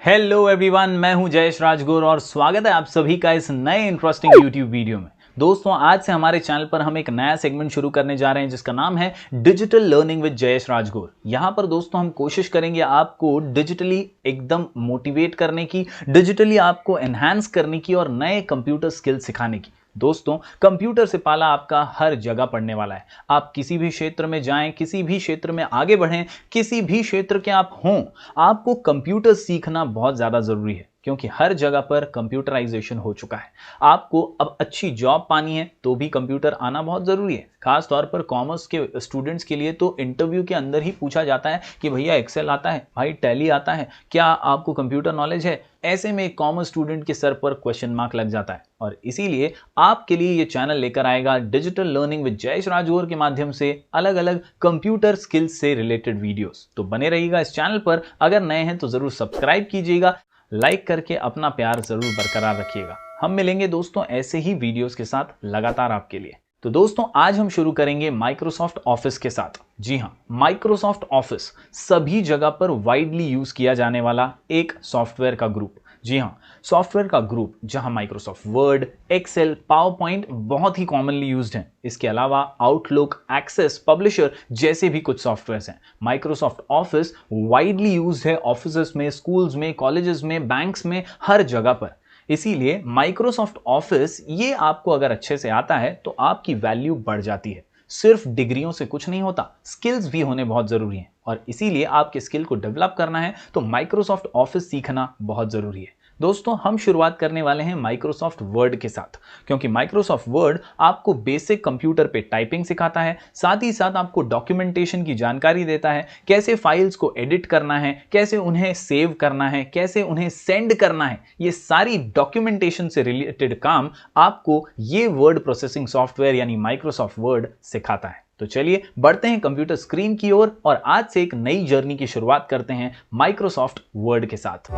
Hello everyone, मैं हूं जयेश राजगुर और स्वागत है आप सभी का इस नए इंटरेस्टिंग यूट्यूब वीडियो में। दोस्तों, आज से हमारे चैनल पर हम एक नया सेगमेंट शुरू करने जा रहे हैं जिसका नाम है डिजिटल लर्निंग विद जयेश राजगुर। यहां पर दोस्तों हम कोशिश करेंगे आपको डिजिटली एकदम मोटिवेट करने की, डिजिटली आपको एनहांस करने की और नए कंप्यूटर स्किल सिखाने की। दोस्तों, कंप्यूटर से पाला आपका हर जगह पड़ने वाला है। आप किसी भी क्षेत्र में जाएं, किसी भी क्षेत्र में आगे बढ़ें, किसी भी क्षेत्र के आप हों, आपको कंप्यूटर सीखना बहुत ज्यादा जरूरी है क्योंकि हर जगह पर कंप्यूटराइजेशन हो चुका है। आपको अब अच्छी जॉब पानी है तो भी कंप्यूटर आना बहुत जरूरी है। खास तौर पर कॉमर्स के स्टूडेंट्स के लिए तो इंटरव्यू के अंदर ही पूछा जाता है कि भैया एक्सेल आता है, भाई टैली आता है, क्या आपको कंप्यूटर नॉलेज है। ऐसे में एक कॉमर्स स्टूडेंट के सर पर क्वेश्चन मार्क लग जाता है और इसीलिए आपके लिए ये चैनल लेकर आएगा डिजिटल लर्निंग विद जयेश राजगुर के माध्यम से अलग अलग कंप्यूटर स्किल्स से रिलेटेड वीडियोस। तो बने रहिएगा इस चैनल पर। अगर नए हैं तो जरूर सब्सक्राइब कीजिएगा, लाइक करके अपना प्यार जरूर बरकरार रखिएगा। हम मिलेंगे दोस्तों ऐसे ही वीडियोस के साथ लगातार आपके लिए। तो दोस्तों, आज हम शुरू करेंगे माइक्रोसॉफ्ट ऑफिस के साथ। जी हां, माइक्रोसॉफ्ट ऑफिस सभी जगह पर वाइडली यूज किया जाने वाला एक सॉफ्टवेयर का ग्रुप। जी हां, सॉफ्टवेयर का ग्रुप जहां Microsoft Word, Excel, PowerPoint बहुत ही कॉमनली यूज्ड हैं। इसके अलावा आउटलुक, एक्सेस, पब्लिशर जैसे भी कुछ सॉफ्टवेयर्स हैं। माइक्रोसॉफ्ट ऑफिस वाइडली यूज्ड है ऑफिसेस में, स्कूल्स में, कॉलेजेस में, बैंक्स में, हर जगह पर। इसीलिए माइक्रोसॉफ्ट ऑफिस ये आपको अगर अच्छे से आता है तो आपकी वैल्यू बढ़ जाती है। सिर्फ डिग्रियों से कुछ नहीं होता, स्किल्स भी होने बहुत जरूरी हैं और इसीलिए आपके स्किल को डेवलप करना है तो माइक्रोसॉफ्ट ऑफिस सीखना बहुत जरूरी है। दोस्तों, हम शुरुआत करने वाले हैं माइक्रोसॉफ्ट वर्ड के साथ, क्योंकि माइक्रोसॉफ्ट वर्ड आपको बेसिक कंप्यूटर पे टाइपिंग सिखाता है, साथ ही साथ आपको डॉक्यूमेंटेशन की जानकारी देता है, कैसे फाइल्स को एडिट करना है, कैसे उन्हें सेव करना है, कैसे उन्हें सेंड करना है। ये सारी डॉक्यूमेंटेशन से रिलेटेड काम आपको ये वर्ड प्रोसेसिंग सॉफ्टवेयर यानी माइक्रोसॉफ्ट वर्ड सिखाता है। तो चलिए बढ़ते हैं कंप्यूटर स्क्रीन की ओर और आज से एक नई जर्नी की शुरुआत करते हैं माइक्रोसॉफ्ट वर्ड के साथ।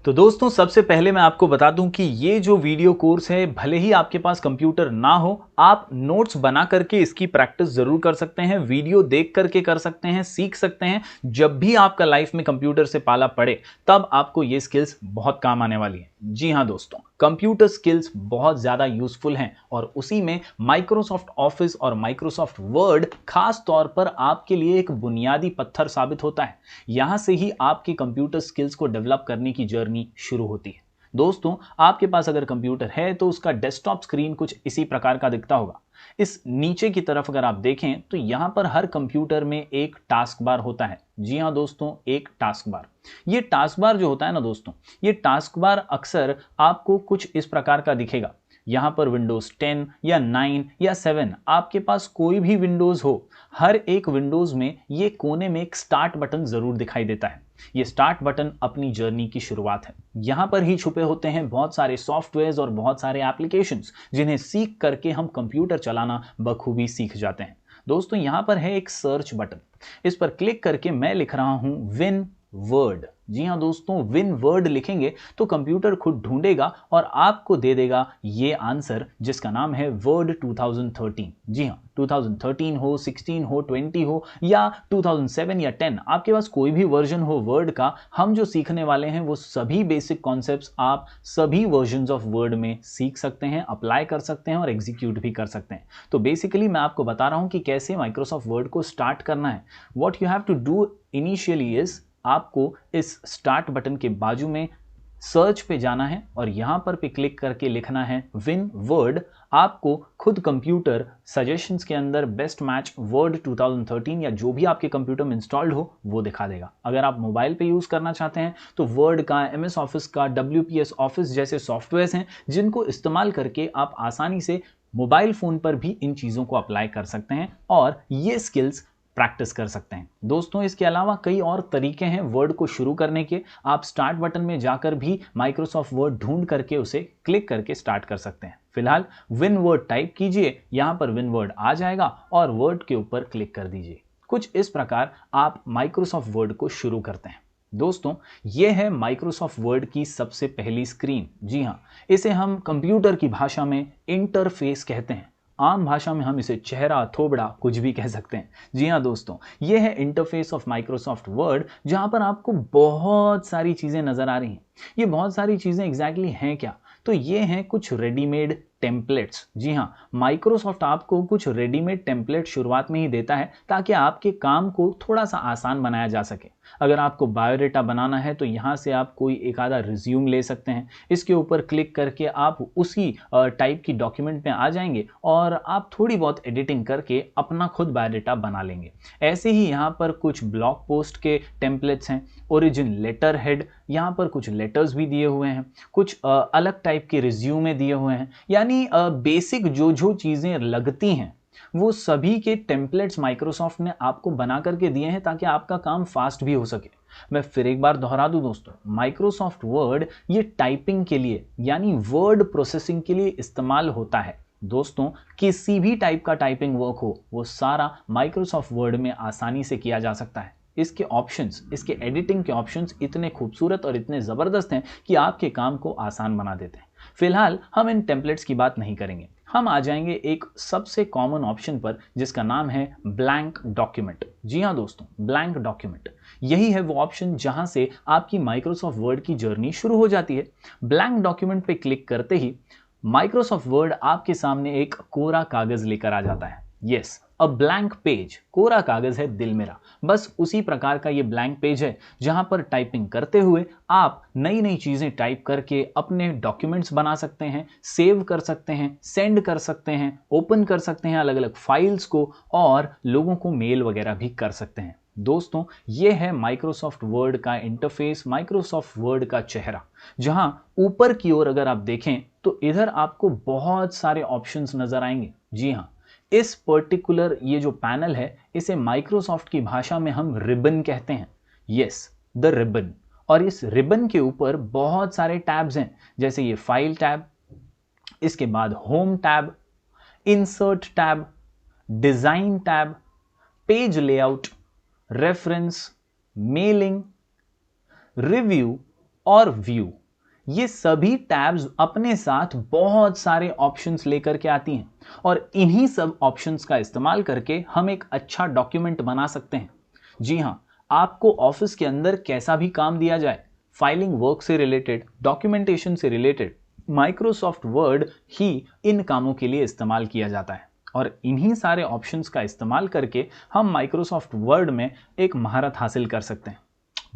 तो दोस्तों, सबसे पहले मैं आपको बता दूं कि ये जो वीडियो कोर्स है, भले ही आपके पास कंप्यूटर ना हो, आप नोट्स बना करके इसकी प्रैक्टिस जरूर कर सकते हैं, वीडियो देख करके कर सकते हैं, सीख सकते हैं। जब भी आपका लाइफ में कंप्यूटर से पाला पड़े तब आपको ये स्किल्स बहुत काम आने वाली है। जी हाँ दोस्तों, कंप्यूटर स्किल्स बहुत ज्यादा यूजफुल हैं और उसी में माइक्रोसॉफ्ट ऑफिस और माइक्रोसॉफ्ट वर्ड खास तौर पर आपके लिए एक बुनियादी पत्थर साबित होता है। यहां से ही आपके कंप्यूटर स्किल्स को डेवलप करने की जर्नी शुरू होती है। दोस्तों, आपके पास अगर कंप्यूटर है तो उसका डेस्कटॉप स्क्रीन कुछ इसी प्रकार का दिखता होगा। इस नीचे की तरफ अगर आप देखें तो यहां पर हर कंप्यूटर में एक टास्क बार होता है। जी हां दोस्तों, एक टास्क बार। ये टास्क बार जो होता है ना दोस्तों, ये टास्क बार अक्सर आपको कुछ इस प्रकार का दिखेगा। यहां पर विंडोज 10 या 9 या 7, आपके पास कोई भी विंडोज हो, हर एक विंडोज में ये कोने में एक स्टार्ट बटन जरूर दिखाई देता है। ये स्टार्ट बटन अपनी जर्नी की शुरुआत है। यहां पर ही छुपे होते हैं बहुत सारे सॉफ्टवेयर्स और बहुत सारे एप्लीकेशंस जिन्हें सीख करके हम कंप्यूटर चलाना बखूबी सीख जाते हैं। दोस्तों, यहां पर है एक सर्च बटन। इस पर क्लिक करके मैं लिख रहा हूं विन वर्ड। जी हां दोस्तों, विन वर्ड लिखेंगे तो कंप्यूटर खुद ढूंढेगा और आपको दे देगा ये आंसर जिसका नाम है वर्ड 2013। जी हां, 2013 हो, 16 हो, 20 हो या 2007 या 10, आपके पास कोई भी वर्जन हो वर्ड का, हम जो सीखने वाले हैं वो सभी बेसिक कॉन्सेप्ट्स आप सभी वर्जन्स ऑफ वर्ड में सीख सकते हैं, अप्लाई कर सकते हैं और एग्जीक्यूट भी कर सकते हैं। तो बेसिकली मैं आपको बता रहा हूं कि कैसे माइक्रोसॉफ्ट वर्ड को स्टार्ट करना है। What you have to do initially is, आपको इस स्टार्ट बटन के बाजू में सर्च पे जाना है और यहां पर पे क्लिक करके लिखना है विन वर्ड। आपको खुद कंप्यूटर सजेशंस के अंदर बेस्ट मैच वर्ड 2013 या जो भी आपके कंप्यूटर में इंस्टॉल्ड हो वो दिखा देगा। अगर आप मोबाइल पे यूज करना चाहते हैं तो वर्ड का, एमएस ऑफिस का, WPS ऑफिस जैसे सॉफ्टवेयर्स हैं जिनको इस्तेमाल करके आप आसानी से मोबाइल फोन पर भी इन चीजों को अप्लाई कर सकते हैं और ये स्किल्स प्रैक्टिस कर सकते हैं। दोस्तों, इसके अलावा कई और तरीके हैं वर्ड को शुरू करने के। आप स्टार्ट बटन में जाकर भी माइक्रोसॉफ्ट वर्ड ढूंढ करके उसे क्लिक करके स्टार्ट कर सकते हैं। फिलहाल विन वर्ड टाइप कीजिए, यहां पर विन वर्ड आ जाएगा और वर्ड के ऊपर क्लिक कर दीजिए। कुछ इस प्रकार आप माइक्रोसॉफ्ट वर्ड को शुरू करते हैं। दोस्तों, ये है माइक्रोसॉफ्ट वर्ड की सबसे पहली स्क्रीन। जी हाँ, इसे हम कंप्यूटर की भाषा में इंटरफेस कहते हैं। आम भाषा में हम इसे चेहरा, थोबड़ा कुछ भी कह सकते हैं। जी हाँ दोस्तों, ये है इंटरफेस ऑफ माइक्रोसॉफ्ट वर्ड, जहां पर आपको बहुत सारी चीजें नजर आ रही हैं। ये बहुत सारी चीजें एग्जैक्टली हैं क्या? तो ये हैं कुछ रेडीमेड टेम्पलेट्स। जी हाँ, माइक्रोसॉफ्ट आपको कुछ रेडीमेड टेम्पलेट शुरुआत में ही देता है ताकि आपके काम को थोड़ा सा आसान बनाया जा सके। अगर आपको बायोडेटा बनाना है तो यहाँ से आप कोई एक आधा रिज्यूम ले सकते हैं। इसके ऊपर क्लिक करके आप उसी टाइप की डॉक्यूमेंट में आ जाएंगे और आप थोड़ी बहुत एडिटिंग करके अपना खुद बायोडेटा बना लेंगे। ऐसे ही यहाँ पर कुछ ब्लॉग पोस्ट के टेम्पलेट्स हैं, ओरिजिन लेटर हेड, यहाँ पर कुछ लेटर्स भी दिए हुए हैं, कुछ अलग टाइप के रिज्यूमे दिए हुए हैं। यानी बेसिक जो चीज़ें लगती हैं वो सभी के टेम्पलेट्स माइक्रोसॉफ्ट ने आपको बना करके दिए हैं ताकि आपका काम फास्ट भी हो सके। मैं फिर एक बार दोहरा दूं दोस्तों, माइक्रोसॉफ्ट वर्ड ये टाइपिंग के लिए यानी वर्ड प्रोसेसिंग के लिए इस्तेमाल होता है। दोस्तों, किसी भी टाइप का टाइपिंग वर्क हो वो सारा माइक्रोसॉफ्ट वर्ड में आसानी से किया जा सकता है। इसके ऑप्शंस, इसके एडिटिंग के ऑप्शंस इतने खूबसूरत और इतने ज़बरदस्त हैं कि आपके काम को आसान बना देते हैं। फिलहाल हम इन टेम्पलेट्स की बात नहीं करेंगे, हम आ जाएंगे एक सबसे कॉमन ऑप्शन पर जिसका नाम है ब्लैंक डॉक्यूमेंट। जी हाँ दोस्तों, ब्लैंक डॉक्यूमेंट यही है वो ऑप्शन जहां से आपकी माइक्रोसॉफ्ट वर्ड की जर्नी शुरू हो जाती है। ब्लैंक डॉक्यूमेंट पे क्लिक करते ही माइक्रोसॉफ्ट वर्ड आपके सामने एक कोरा कागज लेकर आ जाता है। यस, अ ब्लैंक पेज, कोरा कागज है दिल मेरा। बस उसी प्रकार का ये ब्लैंक पेज है जहां पर टाइपिंग करते हुए आप नई नई चीजें टाइप करके अपने डॉक्यूमेंट्स बना सकते हैं, सेव कर सकते हैं, सेंड कर सकते हैं, ओपन कर सकते हैं अलग अलग फाइल्स को और लोगों को मेल वगैरह भी कर सकते हैं। दोस्तों, ये है माइक्रोसॉफ्ट वर्ड का इंटरफेस, माइक्रोसॉफ्ट वर्ड का चेहरा। जहां ऊपर की ओर अगर आप देखें तो इधर आपको बहुत सारे ऑप्शंस नजर आएंगे। जी हाँ, इस पर्टिकुलर ये जो पैनल है इसे माइक्रोसॉफ्ट की भाषा में हम रिबन कहते हैं। Yes, the ribbon. और इस रिबन के ऊपर बहुत सारे टैब्स हैं, जैसे ये फाइल टैब, इसके बाद home tab, insert tab, design tab, page layout, reference, mailing, review और व्यू। ये सभी टैब्स अपने साथ बहुत सारे ऑप्शंस लेकर के आती हैं और इन्हीं सब ऑप्शंस का इस्तेमाल करके हम एक अच्छा डॉक्यूमेंट बना सकते हैं। जी हाँ, आपको ऑफिस के अंदर कैसा भी काम दिया जाए, फाइलिंग वर्क से रिलेटेड, डॉक्यूमेंटेशन से रिलेटेड, माइक्रोसॉफ्ट वर्ड ही इन कामों के लिए इस्तेमाल किया जाता है। और इन्हीं सारे ऑप्शंस का इस्तेमाल करके हम माइक्रोसॉफ्ट वर्ड में एक महारत हासिल कर सकते हैं।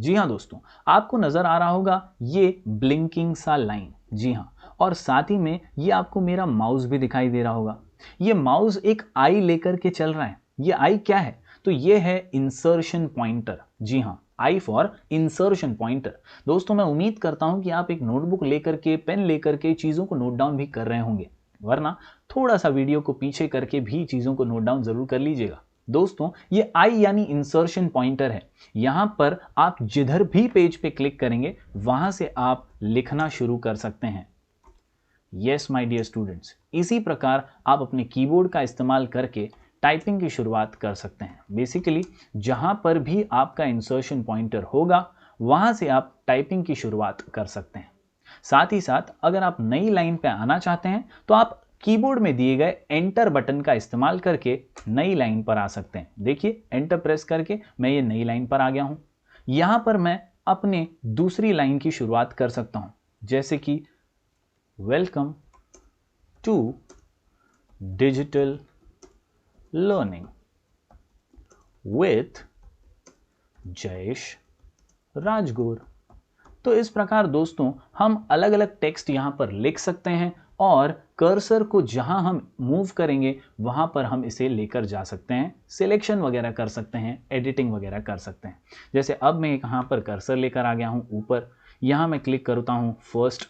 जी हाँ दोस्तों, आपको नजर आ रहा होगा ये ब्लिंकिंग सा लाइन। जी हाँ, और साथ ही में ये आपको मेरा माउस भी दिखाई दे रहा होगा। ये माउस एक आई लेकर के चल रहा है। ये आई क्या है? तो ये है इंसर्शन पॉइंटर। जी हाँ, आई फॉर इंसर्शन पॉइंटर। दोस्तों, मैं उम्मीद करता हूं कि आप एक नोटबुक लेकर के, पेन लेकर के चीजों को नोट डाउन भी कर रहे होंगे, वरना थोड़ा सा वीडियो को पीछे करके भी चीजों को नोट डाउन जरूर कर लीजिएगा। दोस्तों, ये आई यानी इंसर्शन पॉइंटर है। यहां पर आप जिधर भी पेज पे क्लिक करेंगे वहां से आप लिखना शुरू कर सकते हैं। यस माय डियर स्टूडेंट्स, इसी प्रकार आप अपने कीबोर्ड का इस्तेमाल करके टाइपिंग की शुरुआत कर सकते हैं। बेसिकली जहां पर भी आपका इंसर्शन पॉइंटर होगा वहां से आप टाइपिंग की शुरुआत कर सकते हैं। साथ ही साथ अगर आप नई लाइन पे आना चाहते हैं तो आप कीबोर्ड में दिए गए एंटर बटन का इस्तेमाल करके नई लाइन पर आ सकते हैं। देखिए, एंटर प्रेस करके मैं ये नई लाइन पर आ गया हूं। यहां पर मैं अपने दूसरी लाइन की शुरुआत कर सकता हूं, जैसे कि welcome to digital learning with Jayesh Rajgur. तो इस प्रकार दोस्तों हम अलग अलग टेक्स्ट यहां पर लिख सकते हैं और कर्सर को जहां हम मूव करेंगे वहां पर हम इसे लेकर जा सकते हैं, सिलेक्शन वगैरह कर सकते हैं, एडिटिंग वगैरह कर सकते हैं। जैसे अब मैं यहां पर कर्सर लेकर आ गया हूं ऊपर, यहां मैं क्लिक करता हूं, फर्स्ट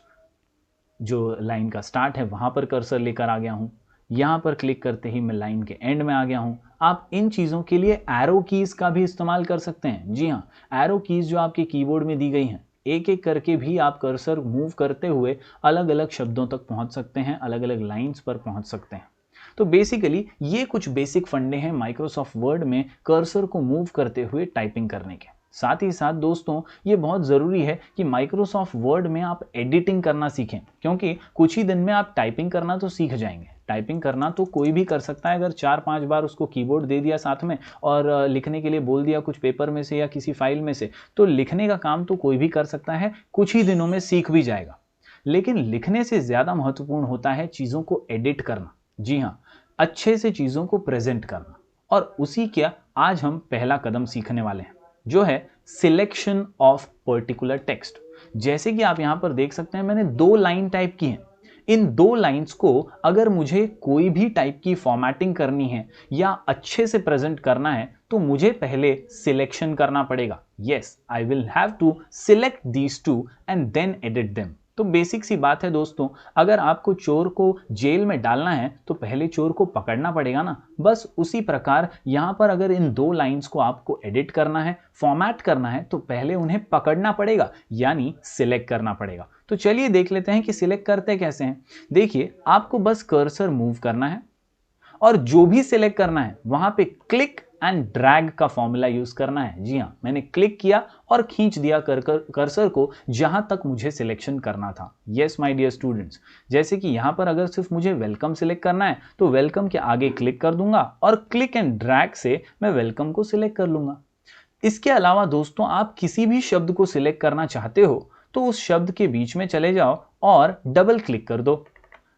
जो लाइन का स्टार्ट है वहां पर कर्सर लेकर आ गया हूं। यहां पर क्लिक करते ही मैं लाइन के एंड में आ गया हूं। आप इन चीजों के लिए एरो कीज का भी इस्तेमाल कर सकते हैं। जी हाँ, एरो कीज जो आपके कीबोर्ड में दी गई हैं, एक एक करके भी आप कर्सर मूव करते हुए अलग अलग शब्दों तक पहुंच सकते हैं, अलग अलग लाइंस पर पहुंच सकते हैं। तो बेसिकली ये कुछ बेसिक फंडे हैं माइक्रोसॉफ्ट वर्ड में कर्सर को मूव करते हुए टाइपिंग करने के। साथ ही साथ दोस्तों ये बहुत ज़रूरी है कि माइक्रोसॉफ्ट वर्ड में आप एडिटिंग करना सीखें, क्योंकि कुछ ही दिन में आप टाइपिंग करना तो सीख जाएंगे। टाइपिंग करना तो कोई भी कर सकता है, अगर 4-5 बार उसको कीबोर्ड दे दिया साथ में और लिखने के लिए बोल दिया कुछ पेपर में से या किसी फाइल में से, तो लिखने का काम तो कोई भी कर सकता है, कुछ ही दिनों में सीख भी जाएगा। लेकिन लिखने से ज़्यादा महत्वपूर्ण होता है चीज़ों को एडिट करना। जी हाँ, अच्छे से चीज़ों को प्रेजेंट करना। और उसी का आज हम पहला कदम सीखने वाले हैं, जो है सिलेक्शन ऑफ पर्टिकुलर टेक्स्ट। जैसे कि आप यहां पर देख सकते हैं, मैंने 2 लाइन टाइप की हैं। इन 2 लाइंस को अगर मुझे कोई भी टाइप की फॉर्मेटिंग करनी है या अच्छे से प्रेजेंट करना है, तो मुझे पहले सिलेक्शन करना पड़ेगा। Yes, I will have to select these two and then edit them. तो बेसिक सी बात है दोस्तों, अगर आपको चोर को जेल में डालना है तो पहले चोर को पकड़ना पड़ेगा ना। बस उसी प्रकार यहां पर अगर इन 2 लाइंस को आपको एडिट करना है, फॉर्मेट करना है, तो पहले उन्हें पकड़ना पड़ेगा, यानी सिलेक्ट करना पड़ेगा। तो चलिए देख लेते हैं कि सिलेक्ट करते कैसे हैं। देखिए, आपको बस कर्सर मूव करना है और जो भी सिलेक्ट करना है वहां पे क्लिक एंड ड्रैग का फॉर्मूला यूज करना है। जी हाँ, मैंने क्लिक किया और खींच दिया कर्सर को जहां तक मुझे सिलेक्शन करना था। यस माय डियर स्टूडेंट्स, जैसे कि यहां पर अगर सिर्फ मुझे वेलकम सिलेक्ट करना है तो वेलकम के आगे क्लिक कर दूंगा और क्लिक एंड ड्रैग से मैं वेलकम को सिलेक्ट कर लूंगा। इसके अलावा दोस्तों, आप किसी भी शब्द को सिलेक्ट करना चाहते हो तो उस शब्द के बीच में चले जाओ और डबल क्लिक कर दो।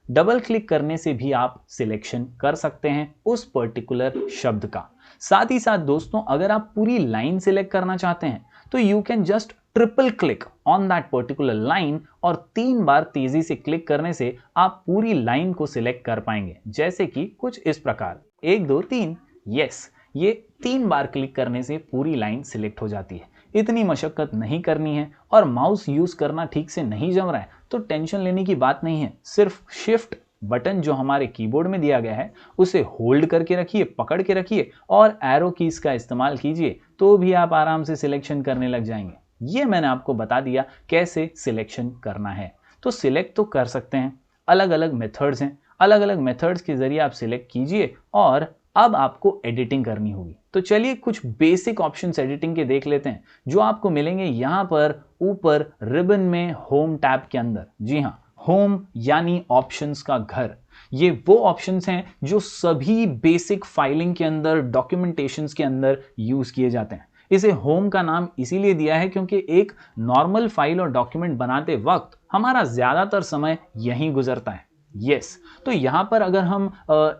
डबल क्लिक करने से भी आप सिलेक्शन कर सकते हैं उस पर्टिकुलर शब्द का। साथ ही साथ दोस्तों, अगर आप पूरी लाइन सिलेक्ट करना चाहते हैं तो you can just triple click on that particular line और 3 बार तेजी से क्लिक करने से आप पूरी लाइन को सिलेक्ट कर पाएंगे। जैसे कि कुछ इस प्रकार 1 2 3। यस, ये 3 बार क्लिक करने से पूरी लाइन सिलेक्ट हो जाती है। इतनी मशक्कत नहीं करनी है और माउस यूज करना ठीक से नहीं जम रहा है तो टेंशन लेने की बात नहीं है। सिर्फ शिफ्ट बटन जो हमारे कीबोर्ड में दिया गया है उसे होल्ड करके रखिए, पकड़ के रखिए और एरो कीज का इस्तेमाल कीजिए, तो भी आप आराम से सिलेक्शन करने लग जाएंगे। ये मैंने आपको बता दिया कैसे सिलेक्शन करना है। तो सिलेक्ट तो कर सकते हैं, अलग अलग मेथड्स हैं, अलग अलग मेथड्स के जरिए आप सिलेक्ट कीजिए और अब आपको एडिटिंग करनी होगी। तो चलिए कुछ बेसिक ऑप्शंस एडिटिंग के देख लेते हैं जो आपको मिलेंगे यहां पर ऊपर रिबन में होम टैब के अंदर। जी हां, होम यानी ऑप्शंस का घर। ये वो ऑप्शंस हैं जो सभी बेसिक फाइलिंग के अंदर, डॉक्यूमेंटेशंस के अंदर यूज किए जाते हैं। इसे होम का नाम इसीलिए दिया है क्योंकि एक नॉर्मल फाइल और डॉक्यूमेंट बनाते वक्त हमारा ज्यादातर समय यहीं गुजरता है। यस, तो यहां पर अगर हम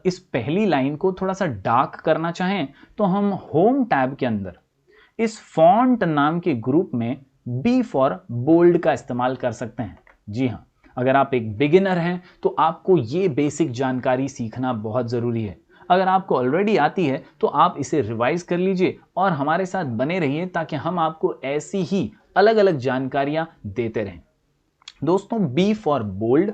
इस पहली लाइन को थोड़ा सा डार्क करना चाहें तो हम होम टैब के अंदर इस फॉन्ट नाम के ग्रुप में बी फॉर बोल्ड का इस्तेमाल कर सकते हैं। जी हां, अगर आप एक बिगिनर हैं तो आपको ये बेसिक जानकारी सीखना बहुत जरूरी है। अगर आपको ऑलरेडी आती है तो आप इसे रिवाइज कर लीजिए और हमारे साथ बने रहिए ताकि हम आपको ऐसी ही अलग अलग जानकारियां देते रहें। दोस्तों, B for bold,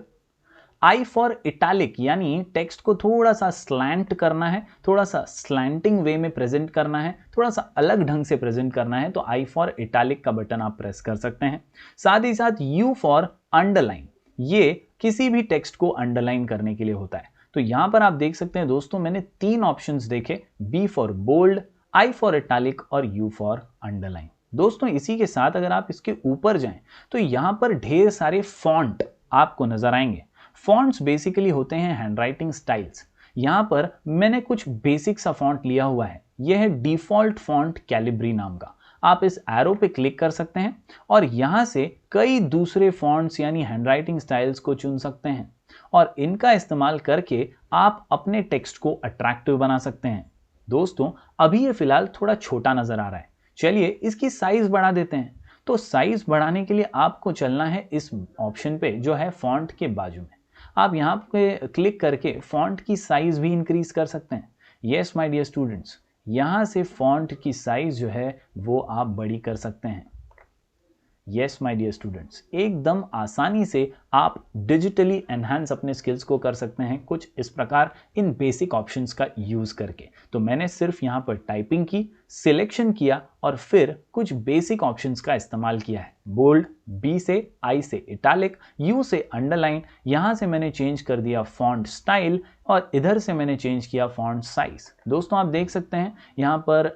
I for italic यानी टेक्स्ट को थोड़ा सा स्लैंट करना है, थोड़ा सा स्लैंटिंग वे में प्रेजेंट करना है, थोड़ा सा अलग ढंग से प्रेजेंट करना है, तो आई फॉर इटैलिक का बटन आप प्रेस कर सकते हैं। साथ ही साथ यू फॉर अंडरलाइन, ये किसी भी टेक्स्ट को अंडरलाइन करने के लिए होता है। तो यहां पर आप देख सकते हैं दोस्तों, मैंने 3 ऑप्शंस देखे, B for bold, I for italic और यू फॉर अंडरलाइन। दोस्तों, इसी के साथ अगर आप इसके ऊपर जाएं तो यहां पर ढेर सारे फॉन्ट आपको नजर आएंगे। फॉन्ट्स बेसिकली होते हैं हैंडराइटिंग स्टाइल्स। यहां पर मैंने कुछ बेसिक सा फॉन्ट लिया हुआ है, यह है डिफॉल्ट फॉन्ट कैलिब्री नाम का। आप इस एरो पे क्लिक कर सकते हैं और यहां से कई दूसरे फॉन्ट्स यानी हैंडराइटिंग स्टाइल्स को चुन सकते हैं और इनका इस्तेमाल करके आप अपने टेक्स्ट को अट्रैक्टिव बना सकते हैं। दोस्तों, अभी ये फिलहाल थोड़ा छोटा नजर आ रहा है, चलिए इसकी साइज बढ़ा देते हैं। तो साइज बढ़ाने के लिए आपको चलना है इस ऑप्शन पे जो है फॉन्ट के बाजू में। आप यहाँ पे क्लिक करके फॉन्ट की साइज भी इंक्रीज कर सकते हैं। यस माय डियर स्टूडेंट्स, यहाँ से फॉन्ट की साइज जो है वो आप बड़ी कर सकते हैं। यस माय डियर स्टूडेंट्स, एकदम आसानी से आप डिजिटली एनहांस अपने स्किल्स को कर सकते हैं कुछ इस प्रकार इन बेसिक ऑप्शंस का यूज करके। तो मैंने सिर्फ यहाँ पर टाइपिंग की, सिलेक्शन किया और फिर कुछ बेसिक ऑप्शंस का इस्तेमाल किया है। बोल्ड, बी से आई से इटैलिक, यू से अंडरलाइन, यहाँ से मैंने चेंज कर दिया फॉन्ट स्टाइल और इधर से मैंने चेंज किया फॉन्ट साइज। दोस्तों, आप देख सकते हैं यहाँ पर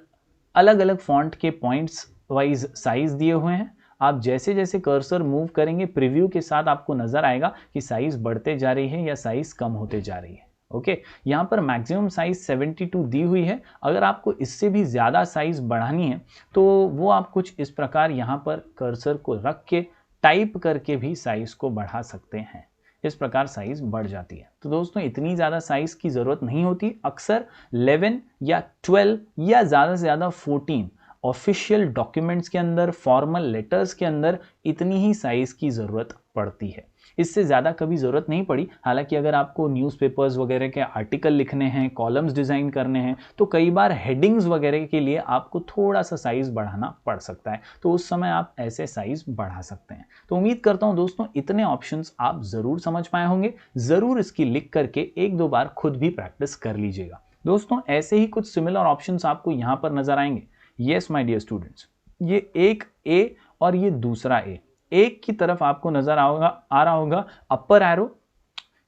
अलग अलग फॉन्ट के पॉइंट्स वाइज साइज दिए हुए हैं। आप जैसे जैसे कर्सर मूव करेंगे प्रीव्यू के साथ आपको नजर आएगा कि साइज बढ़ते जा रही है या साइज कम होते जा रही है। ओके, यहाँ पर मैक्सिमम साइज 72 दी हुई है। अगर आपको इससे भी ज़्यादा साइज बढ़ानी है तो वो आप कुछ इस प्रकार यहाँ पर कर्सर को रख के टाइप करके भी साइज को बढ़ा सकते हैं। इस प्रकार साइज बढ़ जाती है। तो दोस्तों इतनी ज़्यादा साइज की ज़रूरत नहीं होती। अक्सर 11 या 12 या ज़्यादा से ज़्यादा 14 ऑफिशियल डॉक्यूमेंट्स के अंदर, फॉर्मल लेटर्स के अंदर इतनी ही साइज की ज़रूरत पड़ती है। इससे ज़्यादा कभी ज़रूरत नहीं पड़ी। हालांकि अगर आपको न्यूज़पेपर्स वगैरह के आर्टिकल लिखने हैं, कॉलम्स डिज़ाइन करने हैं, तो कई बार हेडिंग्स वगैरह के लिए आपको थोड़ा सा साइज़ बढ़ाना पड़ सकता है, तो उस समय आप ऐसे साइज़ बढ़ा सकते हैं। तो उम्मीद करता हूं दोस्तों इतने ऑप्शंस आप ज़रूर समझ पाए होंगे। ज़रूर इसकी लिख करके एक दो बार खुद भी प्रैक्टिस कर लीजिएगा। दोस्तों ऐसे ही कुछ सिमिलर ऑप्शंस आपको यहाँ पर नजर आएंगे। यस माय डियर स्टूडेंट्स, ये एक ए और ये दूसरा ए। एक की तरफ आपको नजर आ रहा होगा अपर एरो,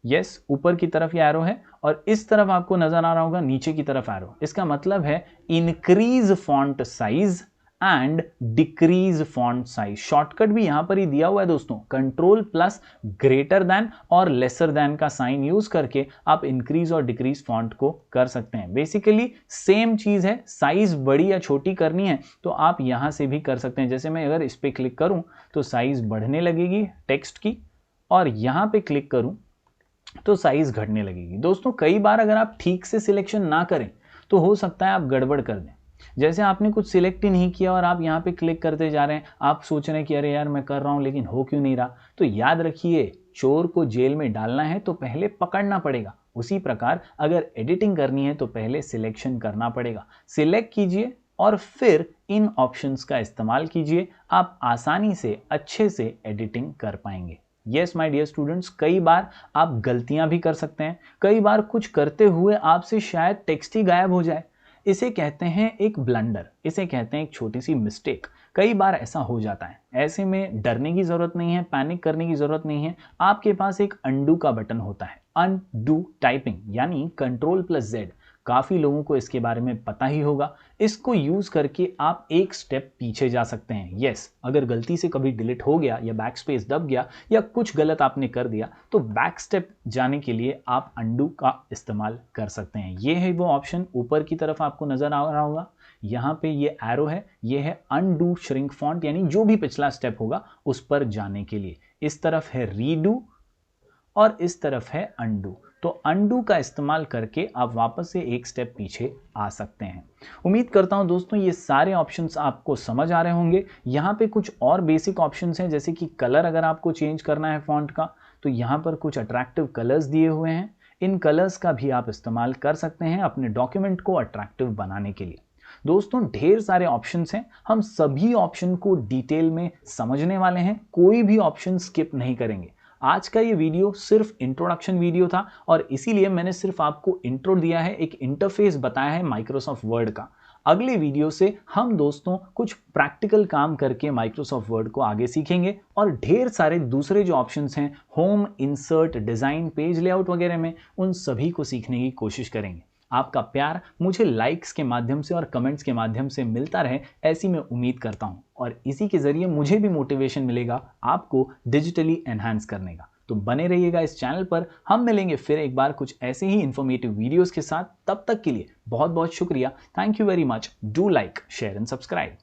यस ऊपर की तरफ ये एरो है, और इस तरफ आपको नजर आ रहा होगा नीचे की तरफ एरो। इसका मतलब है increase font size and decrease font size. Shortcut भी यहां पर ही दिया हुआ है दोस्तों, कंट्रोल प्लस ग्रेटर देन और लेसर देन का साइन यूज करके आप इंक्रीज और डिक्रीज फॉन्ट को कर सकते हैं। बेसिकली सेम चीज है, साइज बड़ी या छोटी करनी है तो आप यहां से भी कर सकते हैं। जैसे मैं अगर इस पे क्लिक करूं तो साइज बढ़ने लगेगी टेक्स्ट की, और यहां पे क्लिक करूं तो साइज घटने लगेगी। दोस्तों कई बार अगर आप ठीक से सिलेक्शन ना करें तो हो सकता है आप गड़बड़ कर दें। जैसे आपने कुछ सिलेक्ट ही नहीं किया और आप यहाँ पे क्लिक करते जा रहे हैं, आप सोच रहे हैं कि अरे यार मैं कर रहा हूँ लेकिन हो क्यों नहीं रहा। तो याद रखिए, चोर को जेल में डालना है तो पहले पकड़ना पड़ेगा। उसी प्रकार अगर एडिटिंग करनी है तो पहले सिलेक्शन करना पड़ेगा। सिलेक्ट कीजिए और फिर इन ऑप्शंस का इस्तेमाल कीजिए, आप आसानी से अच्छे से एडिटिंग कर पाएंगे। यस माय डियर स्टूडेंट्स, कई बार आप गलतियां भी कर सकते हैं। कई बार कुछ करते हुए आपसे शायद टेक्स्ट ही गायब हो जाए। इसे कहते हैं एक ब्लंडर, इसे कहते हैं एक छोटी सी मिस्टेक। कई बार ऐसा हो जाता है। ऐसे में डरने की जरूरत नहीं है, पैनिक करने की जरूरत नहीं है। आपके पास एक अनडू का बटन होता है, अनडू टाइपिंग यानी कंट्रोल प्लस जेड। काफी लोगों को इसके बारे में पता ही होगा। इसको यूज करके आप एक स्टेप पीछे जा सकते हैं। यस, अगर गलती से कभी डिलीट हो गया या बैक स्पेस दब गया या कुछ गलत आपने कर दिया तो बैक स्टेप जाने के लिए आप अनडू का इस्तेमाल कर सकते हैं। ये है वो ऑप्शन, ऊपर की तरफ आपको नजर आ रहा होगा। यहाँ पे ये एरो है, ये है अनडू श्रिंक फॉन्ट, यानी जो भी पिछला स्टेप होगा उस पर जाने के लिए। इस तरफ है रीडू और इस तरफ है अनडू। तो अनडू का इस्तेमाल करके आप वापस से एक स्टेप पीछे आ सकते हैं। उम्मीद करता हूं दोस्तों ये सारे ऑप्शंस आपको समझ आ रहे होंगे। यहाँ पे कुछ और बेसिक ऑप्शंस हैं, जैसे कि कलर अगर आपको चेंज करना है फॉन्ट का तो यहाँ पर कुछ अट्रैक्टिव कलर्स दिए हुए हैं। इन कलर्स का भी आप इस्तेमाल कर सकते हैं अपने डॉक्यूमेंट को अट्रैक्टिव बनाने के लिए। दोस्तों ढेर सारे ऑप्शंस हैं, हम सभी ऑप्शन को डिटेल में समझने वाले हैं, कोई भी ऑप्शन स्किप नहीं करेंगे। आज का ये वीडियो सिर्फ इंट्रोडक्शन वीडियो था और इसीलिए मैंने सिर्फ आपको इंट्रो दिया है, एक इंटरफेस बताया है माइक्रोसॉफ्ट वर्ड का। अगले वीडियो से हम दोस्तों कुछ प्रैक्टिकल काम करके माइक्रोसॉफ्ट वर्ड को आगे सीखेंगे और ढेर सारे दूसरे जो ऑप्शंस हैं home, insert, design, page layout वगैरह में, उन सभी को सीखने की कोशिश करेंगे। आपका प्यार मुझे लाइक्स के माध्यम से और कमेंट्स के माध्यम से मिलता रहे, ऐसी मैं उम्मीद करता हूं, और इसी के जरिए मुझे भी मोटिवेशन मिलेगा आपको डिजिटली एनहांस करने का। तो बने रहिएगा इस चैनल पर। हम मिलेंगे फिर एक बार कुछ ऐसे ही इंफॉर्मेटिव वीडियोस के साथ। तब तक के लिए बहुत बहुत शुक्रिया। Thank you very much. Do like, share and subscribe.